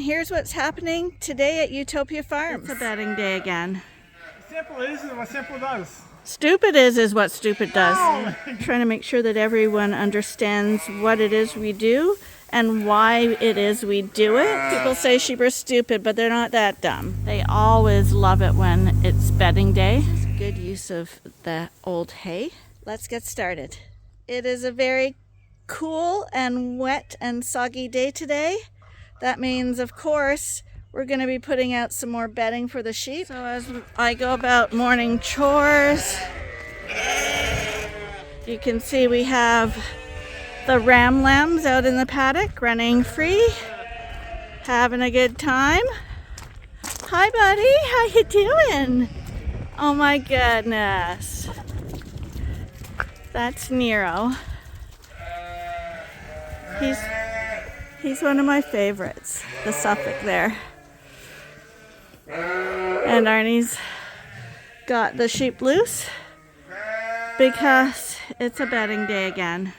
here's what's happening today at Ewetopia Farms. It's a bedding day again. Simple is what simple does. Stupid is what stupid does. Oh. Trying to make sure that everyone understands what it is we do and why it is we do it. People say sheep are stupid, but they're not that dumb. They always love it when it's bedding day. It's good use of the old hay. Let's get started. It is a very cool and wet and soggy day today. That means, of course, we're going to be putting out some more bedding for the sheep. So as I go about morning chores, you can see we have the ram lambs out in the paddock running free, having a good time. Hi buddy, how you doing? Oh my goodness. That's Nero. He's one of my favorites, the Suffolk there. And Arnie's got the sheep loose because it's a bedding day again.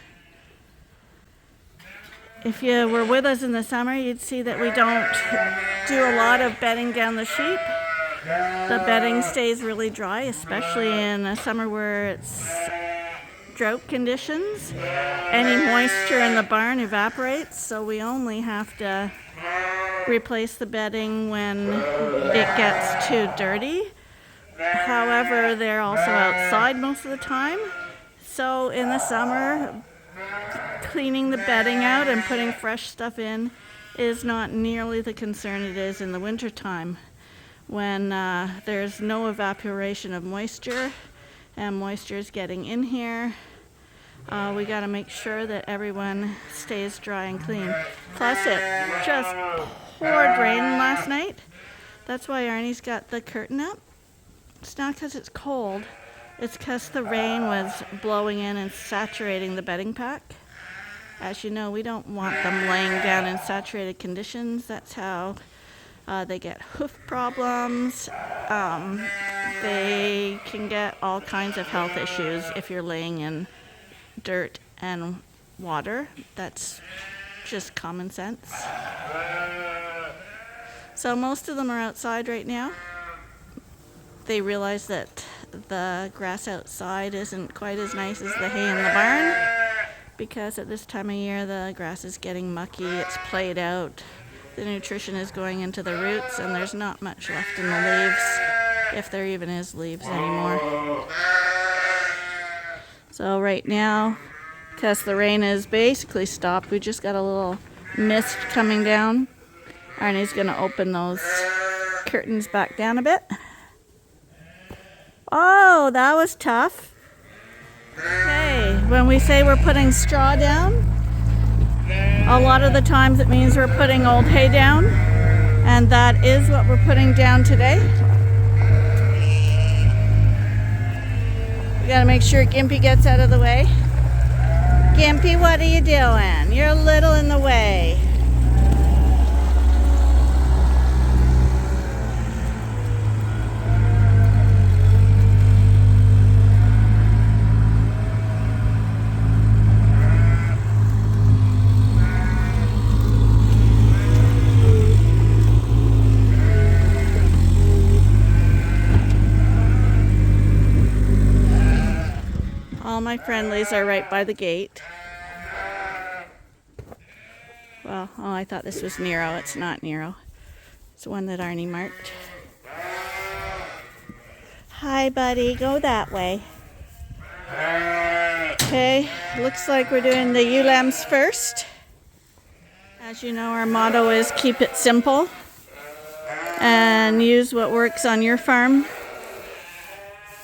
If you were with us in the summer, you'd see that we don't do a lot of bedding down the sheep. The bedding stays really dry, especially in a summer where it's drought conditions. Any moisture in the barn evaporates, so we only have to replace the bedding when it gets too dirty. However, they're also outside most of the time, so in the summer cleaning the bedding out and putting fresh stuff in is not nearly the concern it is in the winter time when there's no evaporation of moisture and moisture is getting in here. We got to make sure that everyone stays dry and clean. Plus it just poured rain last night. That's why Arnie's got the curtain up. It's not because it's cold. It's because the rain was blowing in and saturating the bedding pack. As you know, we don't want them laying down in saturated conditions. That's how they get hoof problems. They can get all kinds of health issues if you're laying in dirt and water. That's just common sense. So most of them are outside right now. They realize that the grass outside isn't quite as nice as the hay in the barn because at this time of year the grass is getting mucky, it's played out, the nutrition is going into the roots, and there's not much left in the leaves, if there even is leaves anymore. So right now, because the rain is basically stopped, we just got a little mist coming down. Arnie's going to open those curtains back down a bit. Oh, that was tough. Okay, when we say we're putting straw down, a lot of the times it means we're putting old hay down, and that is what we're putting down today. We gotta make sure Gimpy gets out of the way. Gimpy, what are you doing? You're a little in the way. All my friendlies are right by the gate. Well, oh, I thought this was Nero. It's not Nero. It's one that Arnie marked. Hi, buddy. Go that way. Okay, looks like we're doing the ewe lambs first. As you know, our motto is keep it simple and use what works on your farm.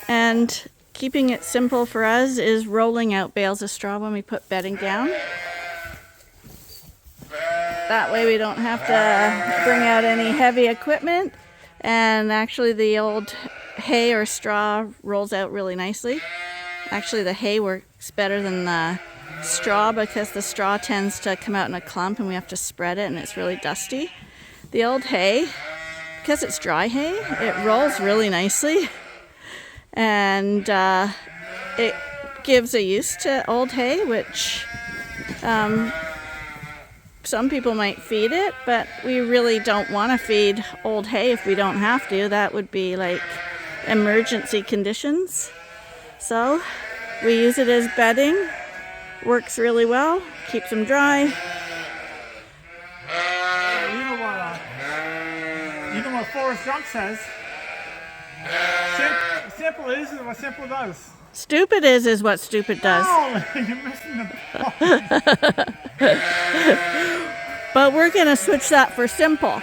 And keeping it simple for us is rolling out bales of straw when we put bedding down. That way we don't have to bring out any heavy equipment, and actually the old hay or straw rolls out really nicely. Actually the hay works better than the straw because the straw tends to come out in a clump and we have to spread it and it's really dusty. The old hay, because it's dry hay, it rolls really nicely. And it gives a use to old hay, which some people might feed it, but we really don't want to feed old hay if we don't have to. That would be like emergency conditions. So we use it as bedding. Works really well, keeps them dry. You know what Forrest Gump says? Simple is what simple does. Stupid is what stupid does. Oh, you're missing the point. But we're going to switch that for simple.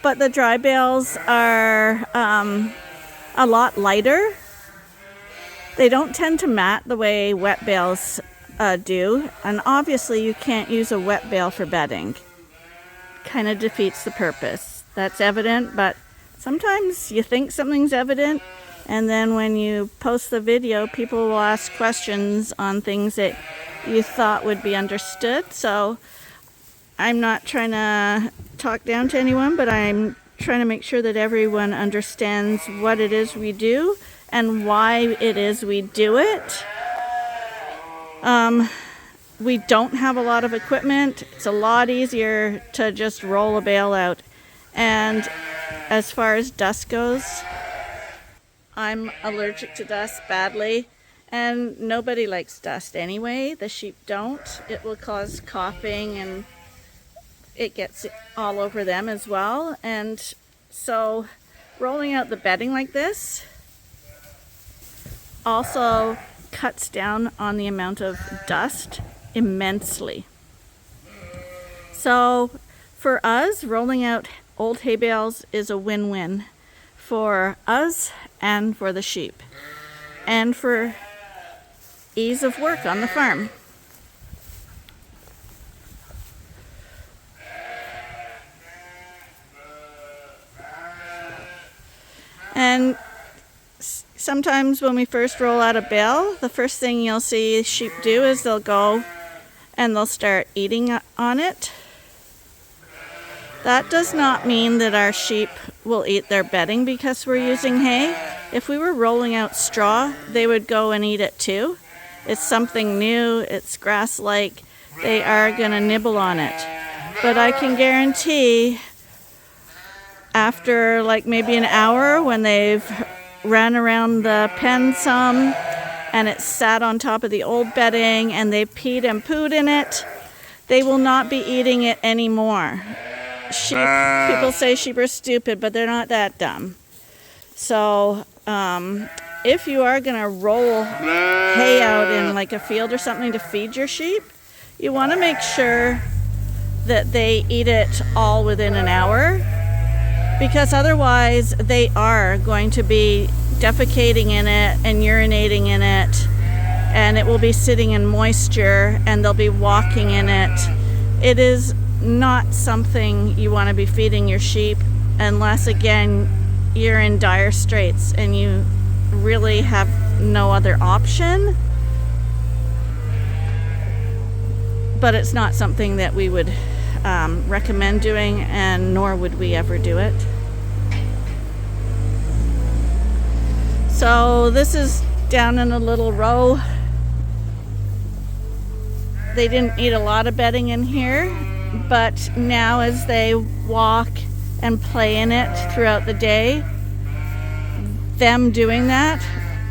But the dry bales are a lot lighter. They don't tend to mat the way wet bales do. And obviously you can't use a wet bale for bedding. Kind of defeats the purpose. That's evident, but sometimes you think something's evident, and then when you post the video, people will ask questions on things that you thought would be understood. So I'm not trying to talk down to anyone, but I'm trying to make sure that everyone understands what it is we do and why it is we do it. We don't have a lot of equipment. It's a lot easier to just roll a bale out. And as far as dust goes, I'm allergic to dust badly, and nobody likes dust anyway. The sheep don't. It will cause coughing, and it gets all over them as well. And so rolling out the bedding like this also cuts down on the amount of dust immensely. So for us, rolling out old hay bales is a win-win for us and for the sheep, and for ease of work on the farm. And sometimes when we first roll out a bale, the first thing you'll see sheep do is they'll go and they'll start eating on it. That does not mean that our sheep will eat their bedding because we're using hay. If we were rolling out straw, they would go and eat it too. It's something new, it's grass-like. They are going to nibble on it. But I can guarantee after like maybe an hour, when they've ran around the pen some and it's sat on top of the old bedding and they peed and pooed in it, they will not be eating it anymore. People say sheep are stupid, but they're not that dumb. So if you are going to roll hay out in like a field or something to feed your sheep, you want to make sure that they eat it all within an hour, because otherwise they are going to be defecating in it and urinating in it, and it will be sitting in moisture and they'll be walking in it. It is not something you want to be feeding your sheep unless, again, you're in dire straits and you really have no other option. But it's not something that we would recommend doing, and nor would we ever do it. So this is down in a little row. They didn't eat a lot of bedding in here, but now as they walk and play in it throughout the day, them doing that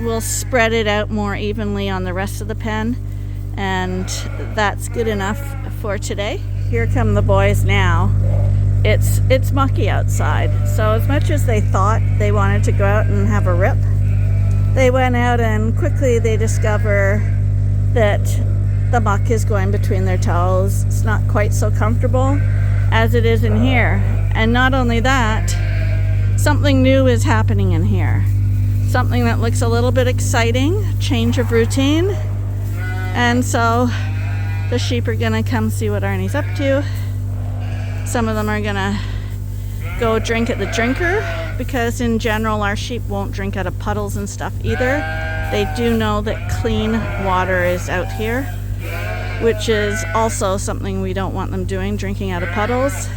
will spread it out more evenly on the rest of the pen, and that's good enough for today. Here come the boys now. It's mucky outside, so as much as they thought they wanted to go out and have a rip, they went out and quickly they discover that the muck is going between their toes. It's not quite so comfortable as it is in here. And not only that, something new is happening in here. Something that looks a little bit exciting, change of routine. And so the sheep are gonna come see what Arnie's up to. Some of them are gonna go drink at the drinker, because in general our sheep won't drink out of puddles and stuff either. They do know that clean water is out here, which is also something we don't want them doing, drinking out of puddles.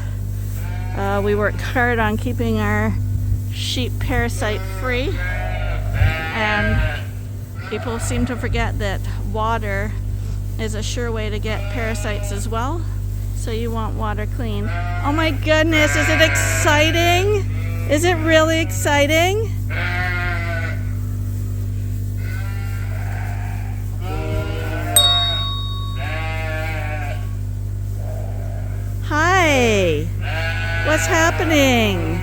We work hard on keeping our sheep parasite free, and People seem to forget that water is a sure way to get parasites as well. So you want water clean. Oh my goodness, is it exciting? Is it really exciting? Hi, what's happening?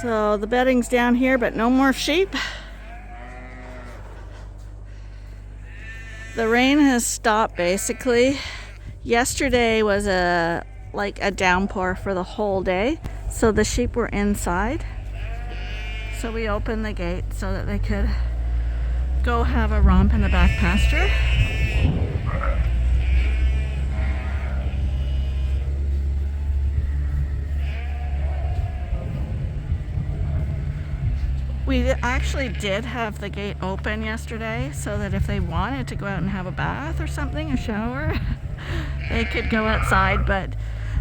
So the bedding's down here, but no more sheep. The rain has stopped basically. Yesterday was a downpour for the whole day, so the sheep were inside. So we opened the gate so that they could go have a romp in the back pasture. We actually did have the gate open yesterday so that if they wanted to go out and have a bath or something, a shower, they could go outside, but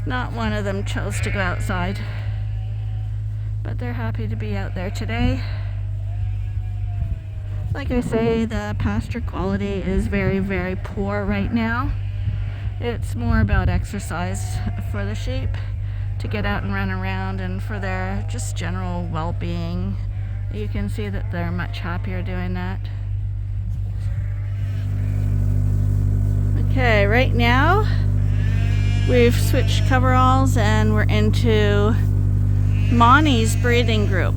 not one of them chose to go outside. But they're happy to be out there today. Like I say, the pasture quality is very, very poor right now. It's more about exercise for the sheep to get out and run around and for their just general well-being. You can see that they're much happier doing that. Okay, right now we've switched coveralls and we're into Monty's breeding group.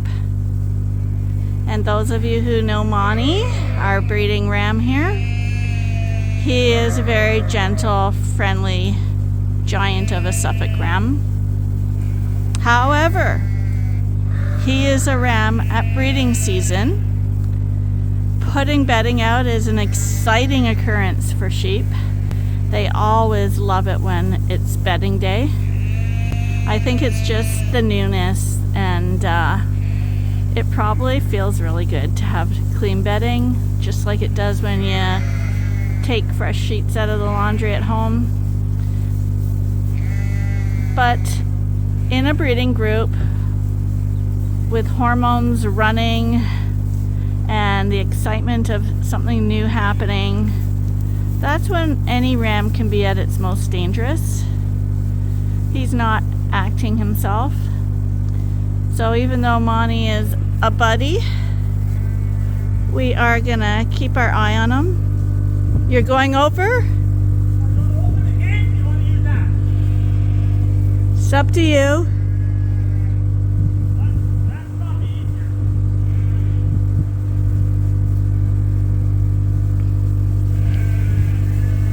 And those of you who know Monty, our breeding ram here, he is a very gentle, friendly giant of a Suffolk ram. However, he is a ram at breeding season. Putting bedding out is an exciting occurrence for sheep. They always love it when it's bedding day. I think it's just the newness, and it probably feels really good to have clean bedding, just like it does when you take fresh sheets out of the laundry at home. But in a breeding group, with hormones running and the excitement of something new happening, that's when any ram can be at its most dangerous. He's not acting himself. So even though Monty is a buddy, we are gonna keep our eye on him. You're going over? It's up to you.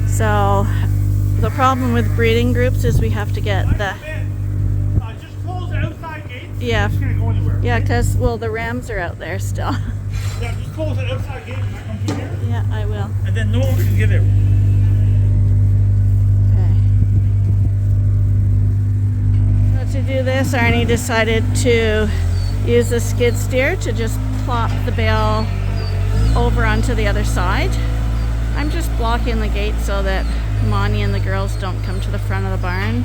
So the problem with breeding groups is we have to get the just close the outside gate. yeah It's gonna go anywhere. yeah because the rams are out there still. Yeah, just close the outside gate and come through here. Yeah, I will. And then no one can get in. Okay. So to do this, Arnie decided to use the skid steer to just plop the bale over onto the other side. I'm just blocking the gate so that Monty and the girls don't come to the front of the barn.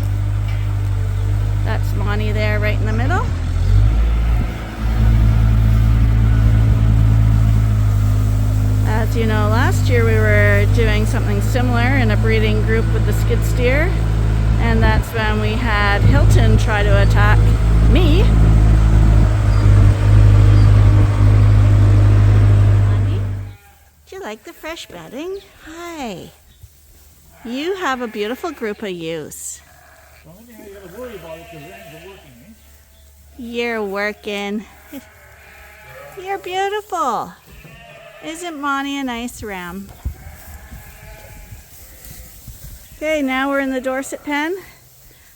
That's Monty there right in the middle. As you know, last year we were doing something similar in a breeding group with the skid steer, and that's when we had Hilton try to attack me. Do you like the fresh bedding? Hi. You have a beautiful group of ewes. The only thing you gotta worry about is the rams are working, eh? You're working. You're beautiful. Isn't Monty a nice ram? Okay, now we're in the Dorset pen.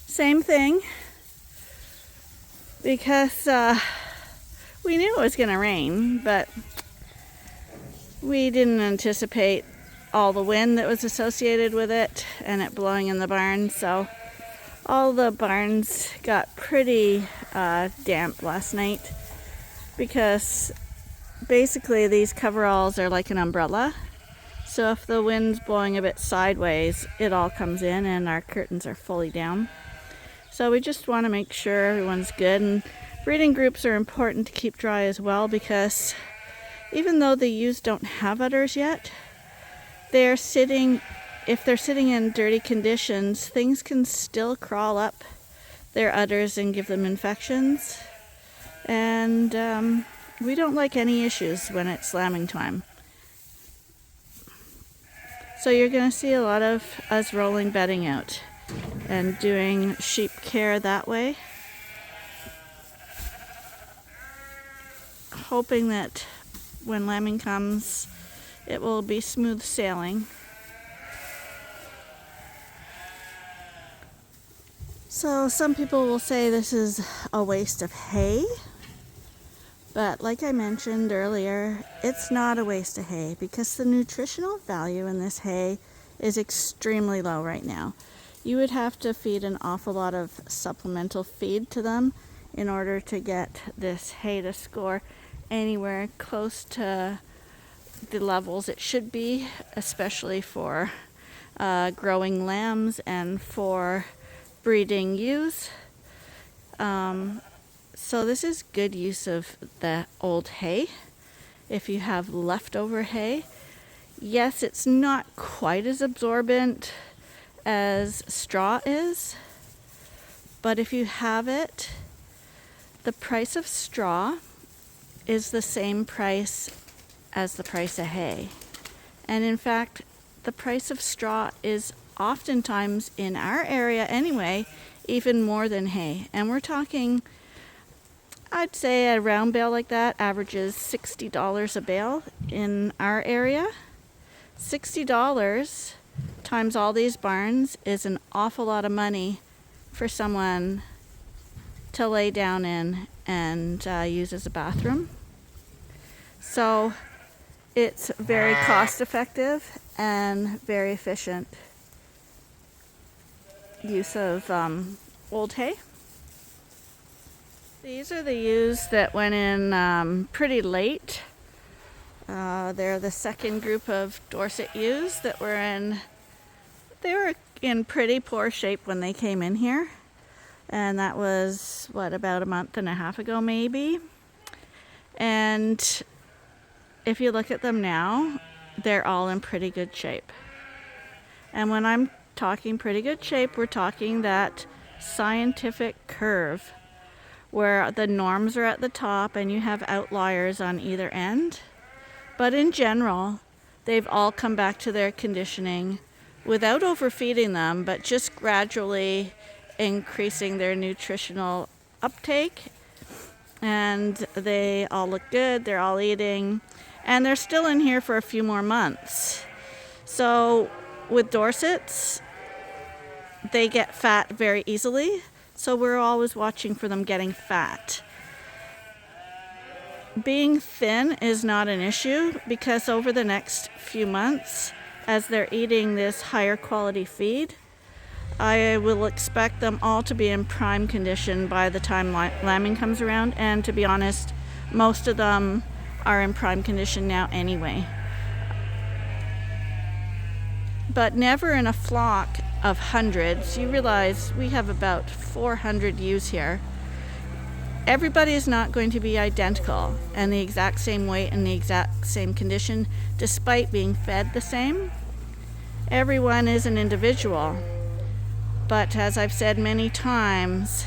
Same thing. Because we knew it was going to rain, but we didn't anticipate all the wind that was associated with it and it blowing in the barn. So all the barns got pretty damp last night because basically these coveralls are like an umbrella. So if the wind's blowing a bit sideways, it all comes in and our curtains are fully down. So we just want to make sure everyone's good. And breeding groups are important to keep dry as well, because Even though the ewes don't have udders yet, if they're sitting in dirty conditions, things can still crawl up their udders and give them infections. And we don't like any issues when it's lambing time. So you're going to see a lot of us rolling bedding out and doing sheep care that way. Hoping that when lambing comes, it will be smooth sailing. So some people will say this is a waste of hay. But like I mentioned earlier, it's not a waste of hay because the nutritional value in this hay is extremely low right now. You would have to feed an awful lot of supplemental feed to them in order to get this hay to score anywhere close to the levels it should be, especially for growing lambs and for breeding ewes. So this is good use of the old hay. If you have leftover hay, yes, it's not quite as absorbent as straw is, but if you have it, the price of straw is the same price as the price of hay. And in fact, the price of straw is oftentimes, in our area anyway, even more than hay. And we're talking, I'd say a round bale like that averages $60 a bale in our area. $60 times all these barns is an awful lot of money for someone to lay down in and use as a bathroom. So it's very cost effective and very efficient use of old hay. These are the ewes that went in pretty late. They're the second group of Dorset ewes that were they were in pretty poor shape when they came in here. And that was, about a month and a half ago maybe. And if you look at them now, they're all in pretty good shape. And when I'm talking pretty good shape, we're talking that scientific curve where the norms are at the top and you have outliers on either end. But in general, they've all come back to their conditioning without overfeeding them, but just gradually increasing their nutritional uptake. And they all look good, they're all eating, and they're still in here for a few more months. So with Dorsets, they get fat very easily. So we're always watching for them getting fat. Being thin is not an issue because over the next few months, as they're eating this higher quality feed, I will expect them all to be in prime condition by the time lambing comes around. And to be honest, most of them are in prime condition now anyway. But never in a flock of hundreds. You realize we have about 400 ewes here. Everybody is not going to be identical and the exact same weight and the exact same condition, despite being fed the same. Everyone is an individual. But as I've said many times,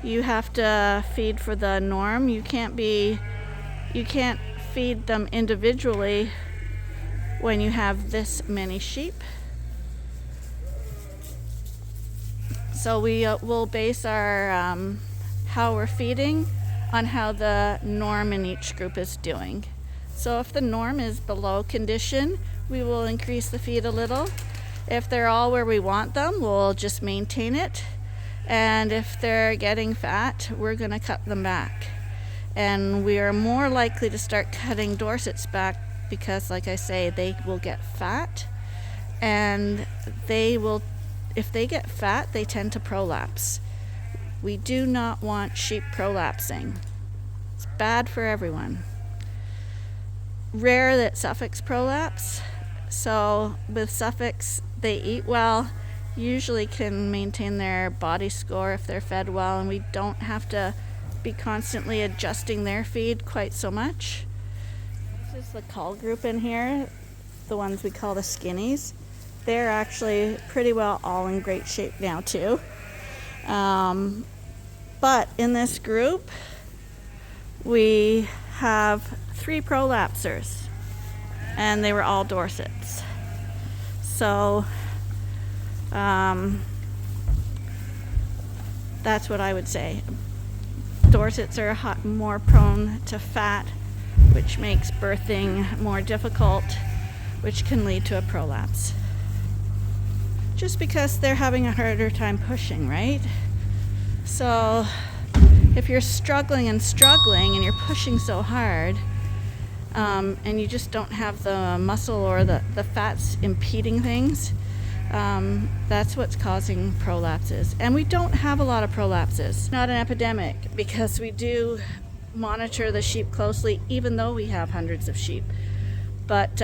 you have to feed for the norm. You can't feed them individually when you have this many sheep. So we will base our how we're feeding on how the norm in each group is doing. So if the norm is below condition, we will increase the feed a little. If they're all where we want them, we'll just maintain it. And if they're getting fat, we're going to cut them back. And we are more likely to start cutting Dorsets back because, like I say, they will get fat. And if they get fat, they tend to prolapse. We do not want sheep prolapsing. It's bad for everyone. Rare that Suffolks prolapse. So with Suffolks, they eat well, usually can maintain their body score if they're fed well, and we don't have to be constantly adjusting their feed quite so much. This is the Cull group in here, the ones we call the skinnies. They're actually pretty well all in great shape now too. But in this group, we have 3 prolapsers, and they were all Dorsets. So that's what I would say. Dorsets are more prone to fat, which makes birthing more difficult, which can lead to a prolapse. Just because they're having a harder time pushing, right? So if you're struggling and you're pushing so hard, and you just don't have the muscle or the fats impeding things, that's what's causing prolapses. And we don't have a lot of prolapses. Not an epidemic, because we do monitor the sheep closely, even though we have hundreds of sheep. But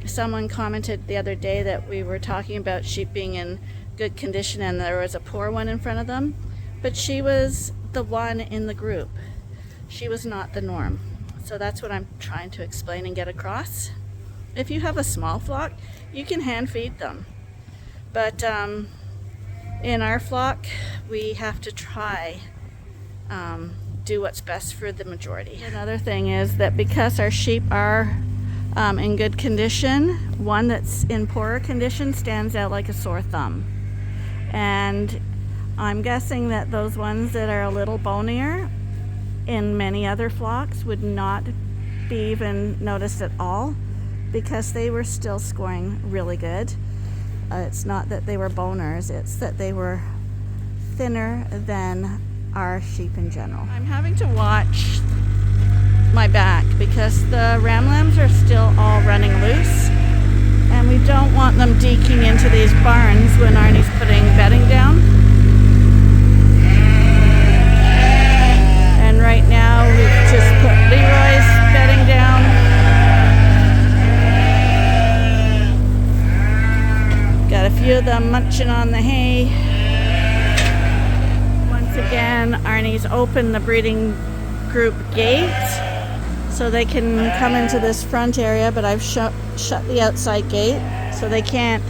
someone commented the other day that we were talking about sheep being in good condition and there was a poor one in front of them, but she was the one in the group. She was not the norm. So that's what I'm trying to explain and get across. If you have a small flock, you can hand feed them. But in our flock, we have to try do what's best for the majority. Another thing is that because our sheep are in good condition, one that's in poorer condition stands out like a sore thumb. And I'm guessing that those ones that are a little bonier in many other flocks would not be even noticed at all, because they were still scoring really good. It's not that they were boners, it's that they were thinner than our sheep in general. I'm having to watch my back because the ram lambs are still all running loose, and we don't want them deking into these barns when Arnie's putting bedding down. And right now we've just put Leroy's bedding down. Got a few of them munching on the hay. Once again, Arnie's opened the breeding group gate so they can come into this front area, but I've shut the outside gate so they can't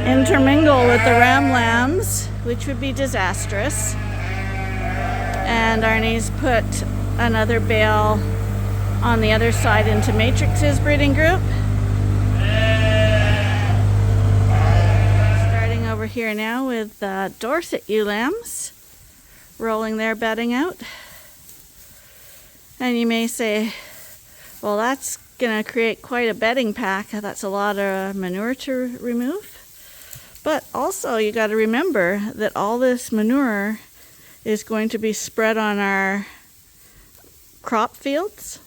intermingle with the ram lambs, which would be disastrous. And Arnie's put another bale on the other side into Matrix's breeding group. Starting over here now with Dorset ewe lambs, rolling their bedding out. And you may say, well, that's going to create quite a bedding pack. That's a lot of manure to remove. But also you got to remember that all this manure is going to be spread on our crop fields.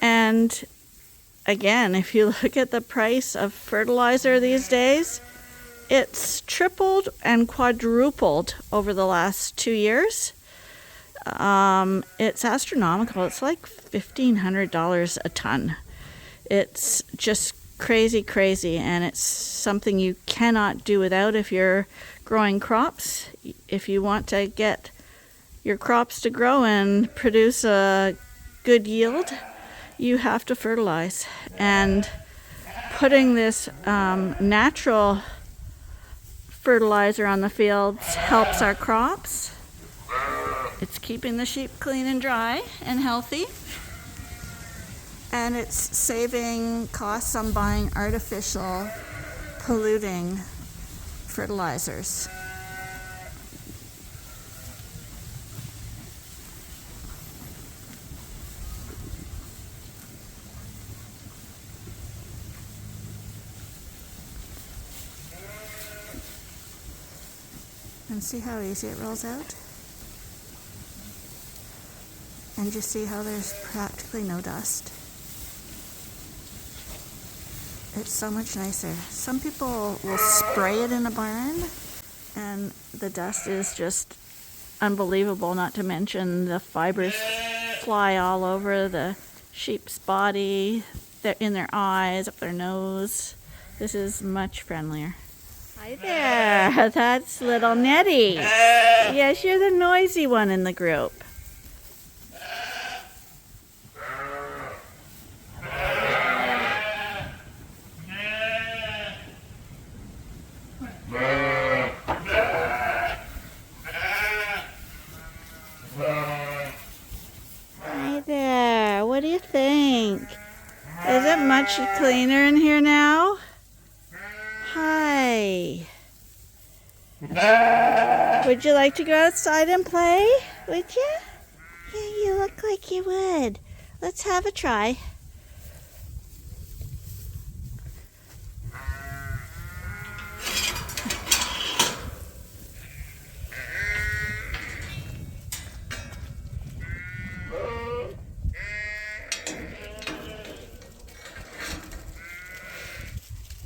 And again, if you look at the price of fertilizer these days, it's tripled and quadrupled over the last 2 years. It's astronomical. It's like $1,500 a ton. It's just crazy, and it's something you cannot do without if you're growing crops. If you want to get your crops to grow and produce a good yield, you have to fertilize. And putting this natural fertilizer on the fields helps our crops. It's keeping the sheep clean and dry and healthy. And it's saving costs on buying artificial polluting fertilizers. And see how easy it rolls out? And just see how there's practically no dust. It's so much nicer. Some people will spray it in a barn, and the dust is just unbelievable, not to mention the fibers fly all over the sheep's body, in their eyes, up their nose. This is much friendlier. Hi there, that's little Nettie. Yes, you're the noisy one in the group. do you think? Is it much cleaner in here now? Hi. Would you like to go outside and play? Would you? Yeah, you look like you would. Let's have a try.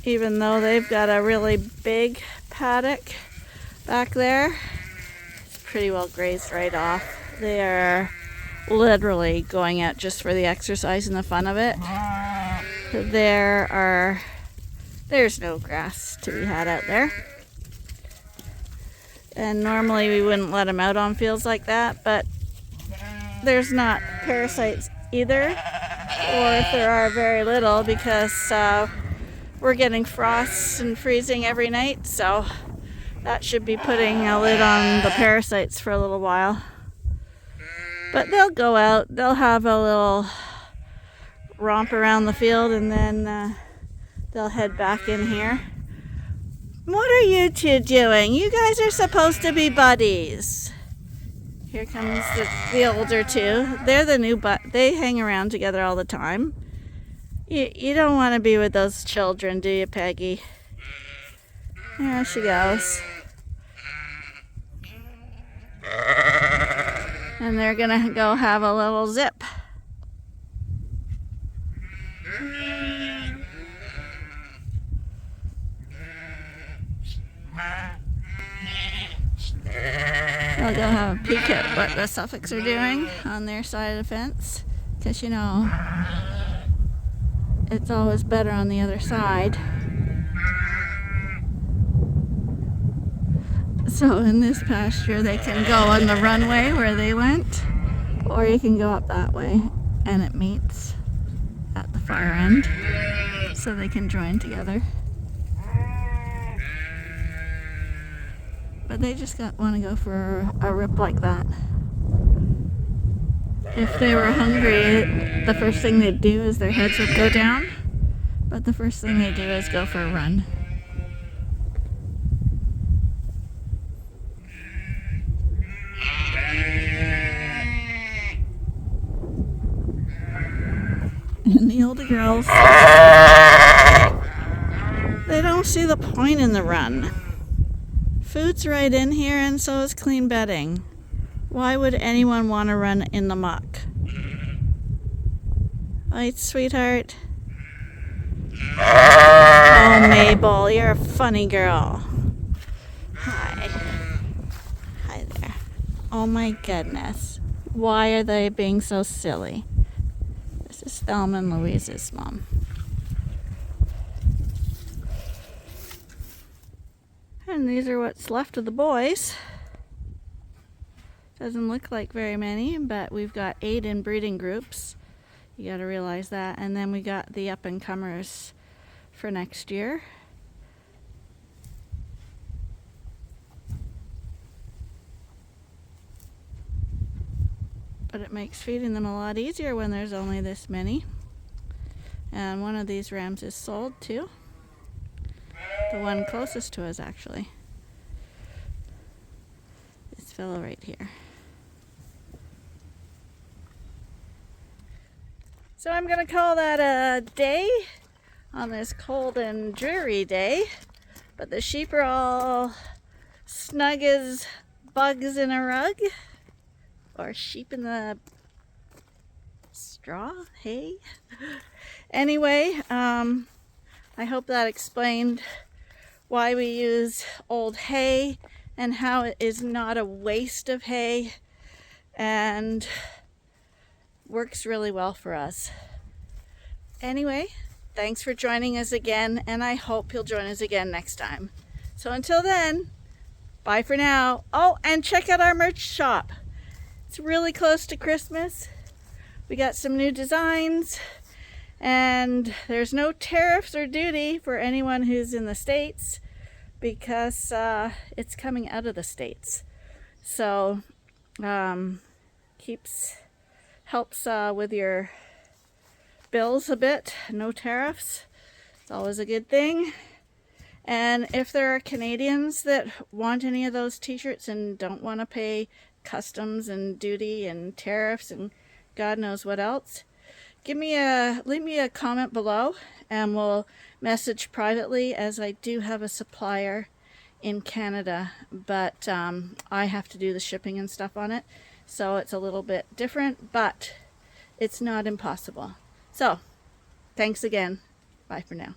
Even though they've got a really big paddock back there, it's pretty well grazed right off. They are literally going out just for the exercise and the fun of it. There's no grass to be had out there. And normally we wouldn't let them out on fields like that, but there's not parasites either, or if there are, very little, because we're getting frosts and freezing every night, so that should be putting a lid on the parasites for a little while. But they'll go out, they'll have a little romp around the field, and then they'll head back in here. What are you two doing? You guys are supposed to be buddies. Here comes the older two. They're the new they hang around together all the time. You don't want to be with those children, do you, Peggy? There she goes. And they're gonna go have a little zip. They'll go have a peek at what the Suffolks are doing on their side of the fence, because you know it's always better on the other side. So in this pasture they can go on the runway where they went, or you can go up that way and it meets at the far end, so they can join together. But they just want to go for a rip like that. If they were hungry, the first thing they'd do is their heads would go down, but the first thing they do is go for a run. And the older girls, they don't see the point in the run. Food's right in here, and so is clean bedding. Why would anyone want to run in the muck? Right, sweetheart? Oh, Mabel, you're a funny girl. Hi. Hi there. Oh my goodness. Why are they being so silly? This is Thelma and Louise's mom. And these are what's left of the boys. Doesn't look like very many, but we've got 8 in breeding groups. You gotta realize that. And then we got the up-and-comers for next year. But it makes feeding them a lot easier when there's only this many. And one of these rams is sold too. The one closest to us, actually. This fellow right here. So I'm going to call that a day on this cold and dreary day. But the sheep are all snug as bugs in a rug. Or sheep in the straw, hay. Anyway, I hope that explained why we use old hay and how it is not a waste of hay and works really well for us. Anyway, thanks for joining us again, and I hope you'll join us again next time. So until then, bye for now. Oh, and check out our merch shop. It's really close to Christmas. We got some new designs. And there's no tariffs or duty for anyone who's in the States, because it's coming out of the States. So helps with your bills a bit, no tariffs. It's always a good thing. And if there are Canadians that want any of those t-shirts and don't want to pay customs and duty and tariffs and God knows what else, leave me a comment below and we'll message privately, as I do have a supplier in Canada, but I have to do the shipping and stuff on it, so it's a little bit different, but it's not impossible. So thanks again. Bye for now.